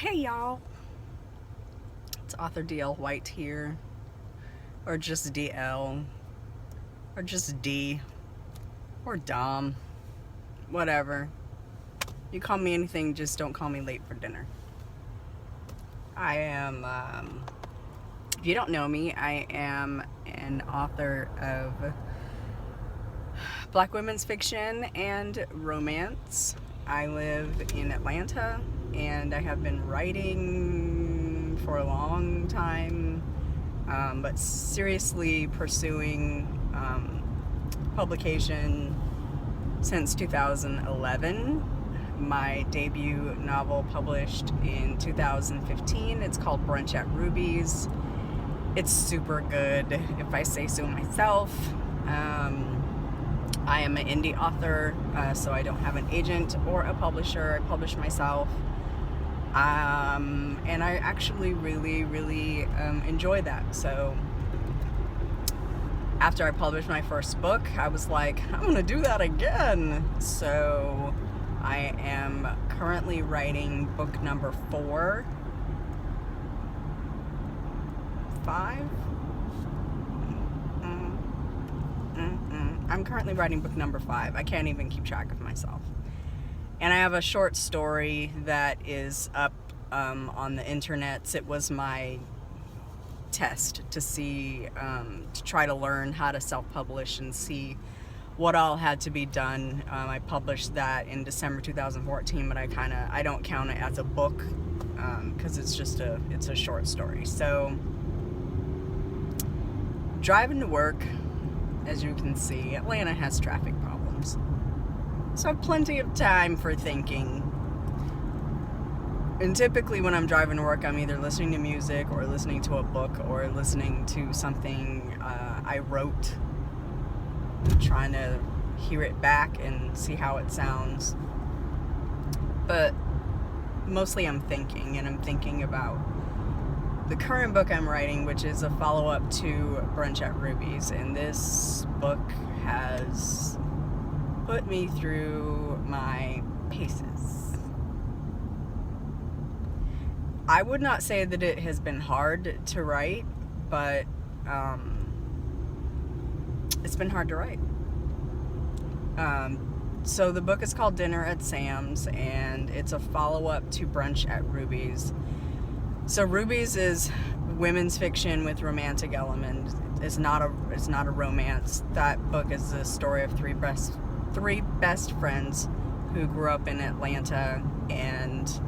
Hey y'all, it's author DL White here, or just DL, or just D, or Dom, whatever. You call me anything, just don't call me late for dinner. I am, if you don't know me, I am an author of Black women's fiction and romance. I live in Atlanta, and I have been writing for a long time, but seriously pursuing publication since 2011. My debut novel published in 2015. It's called Brunch at Ruby's. It's super good, if I say so myself. I am an indie author, so I don't have an agent or a publisher. I publish myself. And I actually really enjoy that. So after I published my first book, I was like, I'm gonna do that again. So I am currently writing book number 5. I'm currently writing book number 5. I can't even keep track of myself. And I have a short story that is up on the internets. It was my test to see, to try to learn how to self-publish and see what all had to be done. I published that in December 2014, but I don't count it as a book because it's a short story. So driving to work, as you can see, Atlanta has traffic problems. So I have plenty of time for thinking. And typically when I'm driving to work, I'm either listening to music or listening to a book or listening to something I wrote, trying to hear it back and see how it sounds. But mostly I'm thinking, and I'm thinking about the current book I'm writing, which is a follow-up to Brunch at Ruby's. And this book has put me through my paces. I would not say that it has been hard to write, but it's been hard to write. So the book is called Dinner at Sam's, and it's a follow-up to Brunch at Ruby's. So Ruby's is women's fiction with romantic elements. It's not a romance. That book is the story of three best friends who grew up in Atlanta and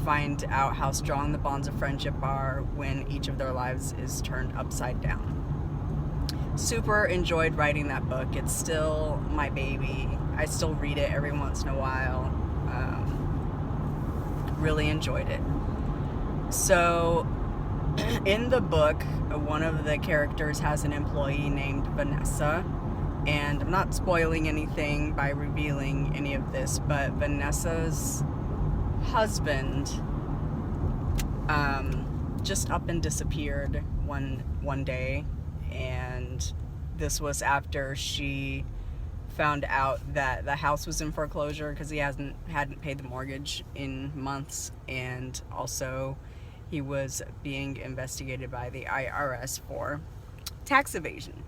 find out how strong the bonds of friendship are when each of their lives is turned upside down. Super enjoyed writing that book. It's still my baby. I still read it every once in a while. Really enjoyed it. So in the book, one of the characters has an employee named Vanessa, and I'm not spoiling anything by revealing any of this, but Vanessa's husband just up and disappeared one day, and this was after she found out that the house was in foreclosure because he hadn't paid the mortgage in months, and also he was being investigated by the IRS for tax evasion.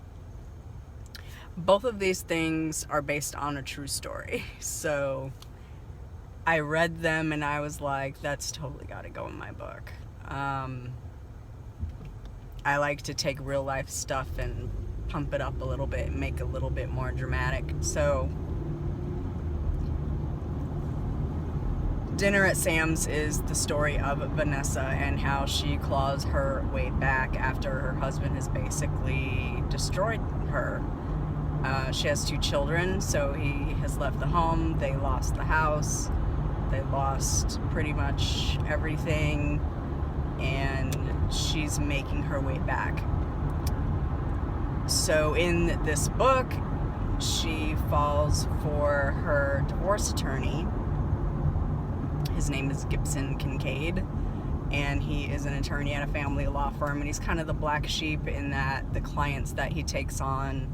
Both of these things are based on a true story. So I read them and I was like, that's totally got to go in my book. I like to take real life stuff and pump it up a little bit and make it a little bit more dramatic. So Dinner at Sam's is the story of Vanessa and how she claws her way back after her husband has basically destroyed her. She has 2 children, so he has left the home. They lost the house. They lost pretty much everything, and she's making her way back. So in this book, she falls for her divorce attorney. His name is Gibson Kincaid, and he is an attorney at a family law firm, and he's kind of the black sheep in that the clients that he takes on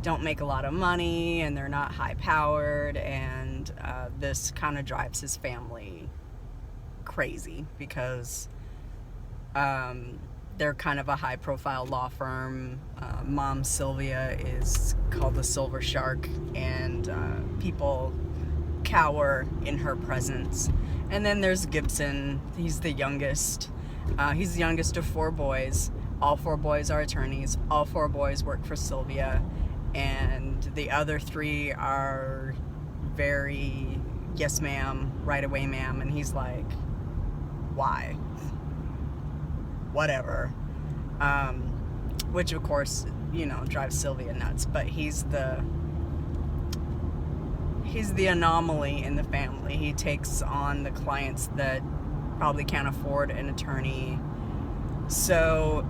don't make a lot of money and they're not high powered, and this kind of drives his family crazy because they're kind of a high-profile law firm. Mom Sylvia is called the Silver Shark, and people cower in her presence. And then there's Gibson. He's the youngest. He's the youngest of 4 boys. All 4 boys are attorneys. All 4 boys work for Sylvia. And the other 3 are very, yes ma'am, right away ma'am. And he's like, why? Whatever. Which of course, you know, drives Sylvia nuts. But he's the anomaly in the family. He takes on the clients that probably can't afford an attorney. So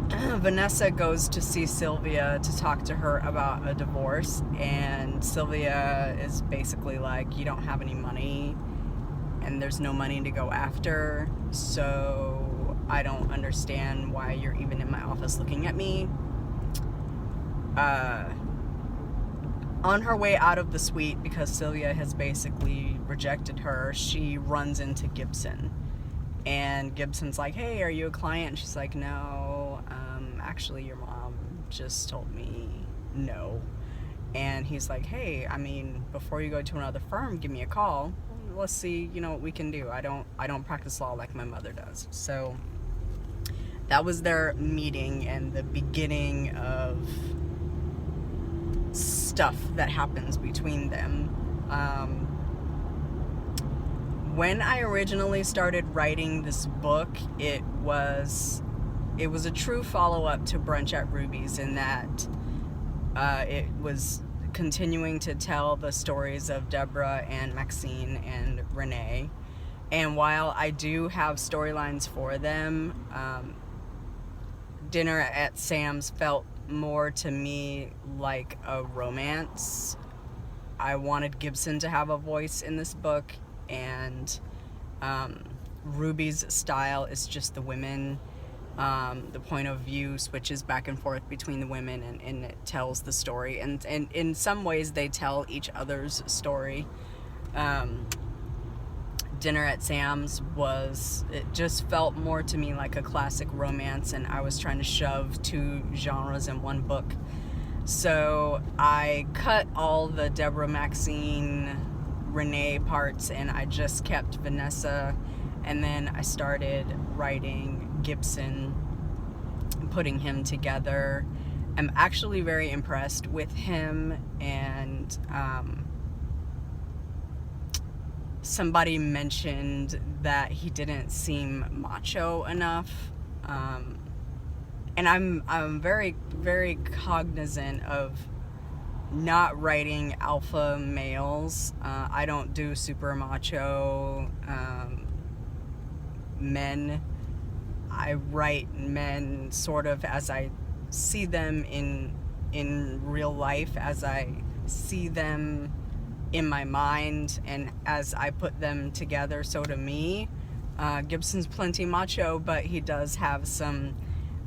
Vanessa goes to see Sylvia to talk to her about a divorce, and Sylvia is basically like, you don't have any money and there's no money to go after, so I don't understand why you're even in my office looking at me. On her way out of the suite, because Sylvia has basically rejected her, she runs into Gibson. And Gibson's like, hey, are you a client? And she's like, no, actually your mom just told me no. And he's like, hey, I mean, before you go to another firm, give me a call. Let's see, you know, what we can do. I don't practice law like my mother does. So that was their meeting and the beginning of stuff that happens between them. When I originally started writing this book, it was a true follow-up to Brunch at Ruby's, in that it was continuing to tell the stories of Deborah and Maxine and Renee. And while I do have storylines for them, Dinner at Sam's felt more to me like a romance. I wanted Gibson to have a voice in this book, and Ruby's style is just the women. The point of view switches back and forth between the women, and it tells the story, and in some ways they tell each other's story. Dinner at Sam's it just felt more to me like a classic romance, and I was trying to shove 2 genres in one book. So I cut all the Deborah, Maxine, Renee parts, and I just kept Vanessa, and then I started writing Gibson, putting him together. I'm actually very impressed with him, and somebody mentioned that he didn't seem macho enough, and I'm very, very cognizant of not writing alpha males. I don't do super macho men. I write men sort of as I see them in real life, as I see them in my mind, and as I put them together. So to me, Gibson's plenty macho, but he does have some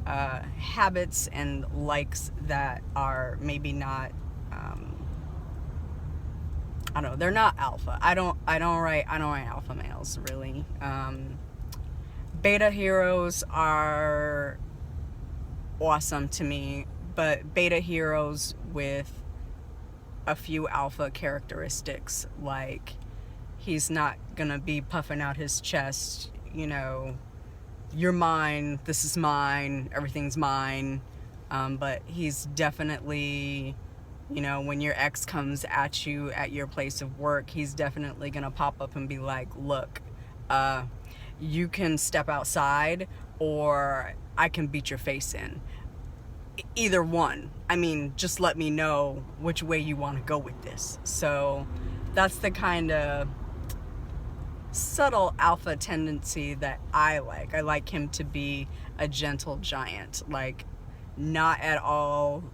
habits and likes that are maybe not, I don't know, they're not alpha. I don't write alpha males, really. Beta heroes are awesome to me, but beta heroes with a few alpha characteristics, like he's not gonna be puffing out his chest, you know, you're mine, this is mine, everything's mine, but he's definitely, you know, when your ex comes at you at your place of work, he's definitely gonna pop up and be like, look, you can step outside, or I can beat your face in. Either one. I mean, just let me know which way you want to go with this. So that's the kind of subtle alpha tendency that I like. I like him to be a gentle giant, like not at all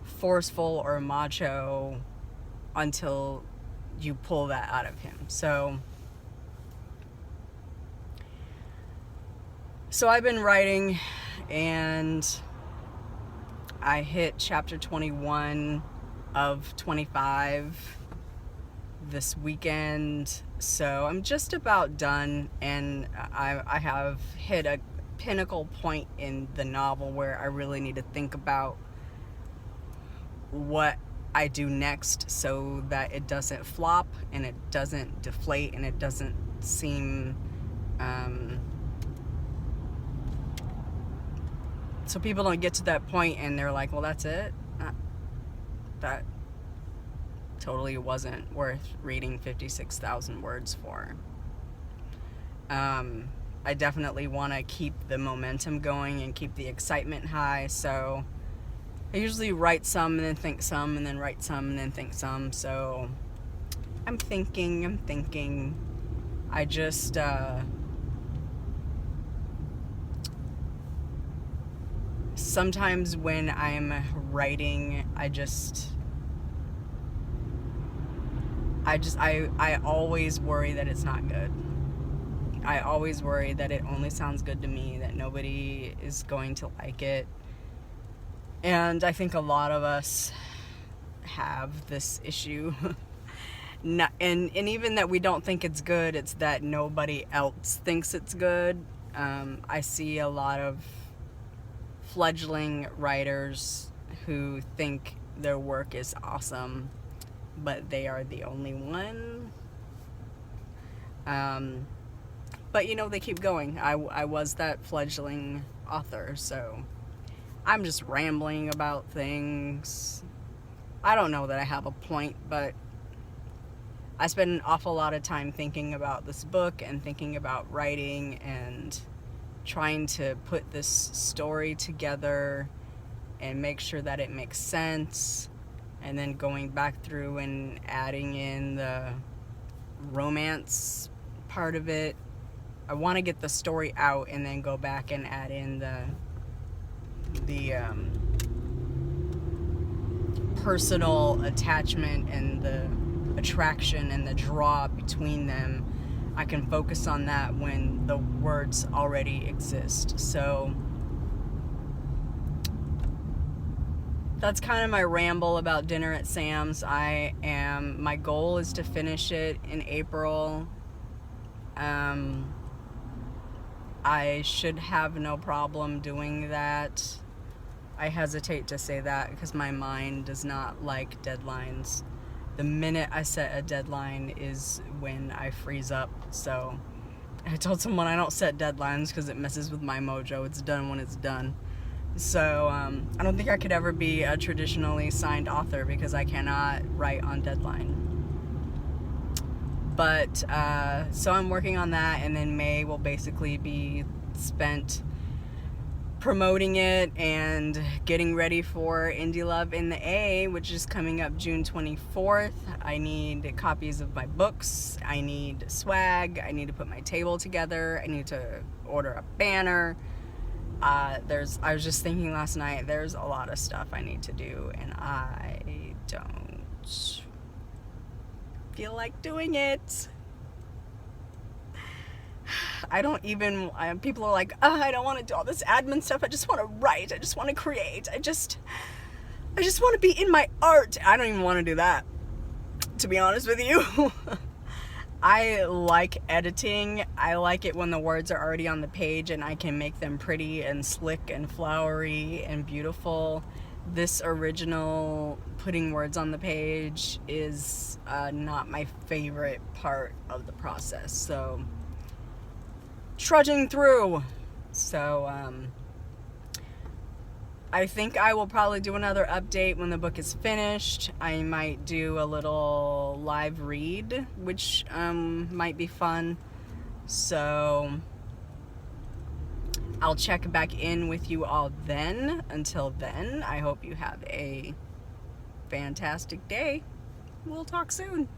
forceful or macho until you pull that out of him. So I've been writing, and I hit chapter 21 of 25, this weekend, so I'm just about done, and I have hit a pinnacle point in the novel where I really need to think about what I do next so that it doesn't flop and it doesn't deflate and it doesn't seem so people don't get to that point and they're like, well, that's it. That totally wasn't worth reading 56,000 words for. I definitely want to keep the momentum going and keep the excitement high, so I usually write some and then think some and then write some and then think some. So I'm thinking. I just sometimes when I'm writing, I always worry that it's not good. I always worry that it only sounds good to me, that nobody is going to like it. And I think a lot of us have this issue. And even that we don't think it's good, it's that nobody else thinks it's good. I see a lot of fledgling writers who think their work is awesome, but they are the only one. But you know, they keep going. I was that fledgling author, so I'm just rambling about things. I don't know that I have a point, but I spend an awful lot of time thinking about this book and thinking about writing and trying to put this story together and make sure that it makes sense, and then going back through and adding in the romance part of it. I want to get the story out and then go back and add in the personal attachment and the attraction and the draw between them. I can focus on that when the words already exist. So that's kind of my ramble about Dinner at Sam's. My goal is to finish it in April. I should have no problem doing that. I hesitate to say that because my mind does not like deadlines. The minute I set a deadline is when I freeze up. So I told someone I don't set deadlines because it messes with my mojo. It's done when it's done. So I don't think I could ever be a traditionally signed author because I cannot write on deadline. But so I'm working on that, and then May will basically be spent promoting it and getting ready for Indie Love in the A, which is coming up June 24th. I need copies of my books. I need swag. I need to put my table together. I need to order a banner. I was just thinking last night, there's a lot of stuff I need to do, and I don't feel like doing it. People are like, I don't want to do all this admin stuff. I just want to write. I just want to create. I just want to be in my art. I don't even want to do that, to be honest with you. I like editing. I like it when the words are already on the page and I can make them pretty and slick and flowery and beautiful. This original putting words on the page is not my favorite part of the process. So trudging through. So I think I will probably do another update when the book is finished. I might do a little live read, which might be fun. So I'll check back in with you all then. Until then, I hope you have a fantastic day. We'll talk soon.